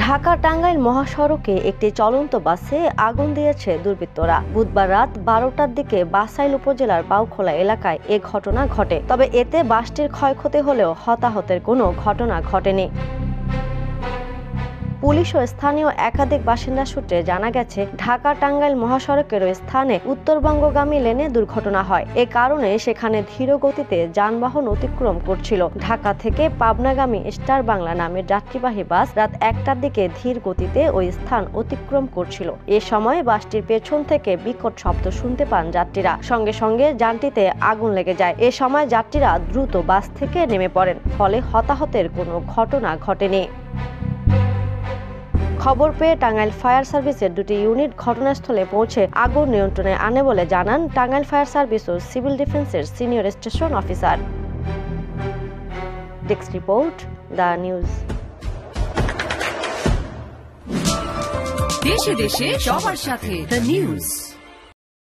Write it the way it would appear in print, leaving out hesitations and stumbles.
ঢাকা টাঙ্গাইল মহাসড়কে একটি চলন্ত বাসে আগুন দিয়েছে দুর্বৃত্তরা। বুধবার রাত 12টার দিকে বাসাইল উপজেলার বাউখোলা এলাকায় এ ঘটনা ঘটে। তবে এতে বাসটির ক্ষয়ক্ষতি হলেও হতাহতের কোনো ঘটনা ঘটেনি। পুলিশ ও স্থানীয় একাধিক বাসিন্দা সূত্রে জানা গেছে, ঢাকা টাঙ্গাইল মহাসড়কের ওই স্থানে উত্তরবঙ্গগামী লেনে দুর্ঘটনা হয়। এ কারণে সেখানে ধীর গতিতে যানবাহন অতিক্রম করছিল। ঢাকা থেকে পাবনাগামী স্টার বাংলা নামের যাত্রীবাহী বাস রাত 1টার দিকে ধীর গতিতে ওই স্থান অতিক্রম করছিল। এ সময় বাসটির পেছন থেকে বিকট শব্দ শুনতে পান যাত্রীরা। সঙ্গে সঙ্গে যানটিতে আগুন লেগে যায়। এ সময় যাত্রীরা দ্রুত বাস থেকে নেমে পড়েন, ফলে হতাহতের কোনো ঘটনা ঘটেনি। খবর পেয়ে টাঙ্গাইল ফায়ার সার্ভিসের দুটি ইউনিট ঘটনাস্থলে পৌঁছে আগুন নিয়ন্ত্রণে আনে বলে জানান টাঙ্গাইল ফায়ার সার্ভিস ও সিভিল ডিফেন্সের senior station officer. Desk report, the news. দেশে দেশে সবার সাথে দ্য নিউজ।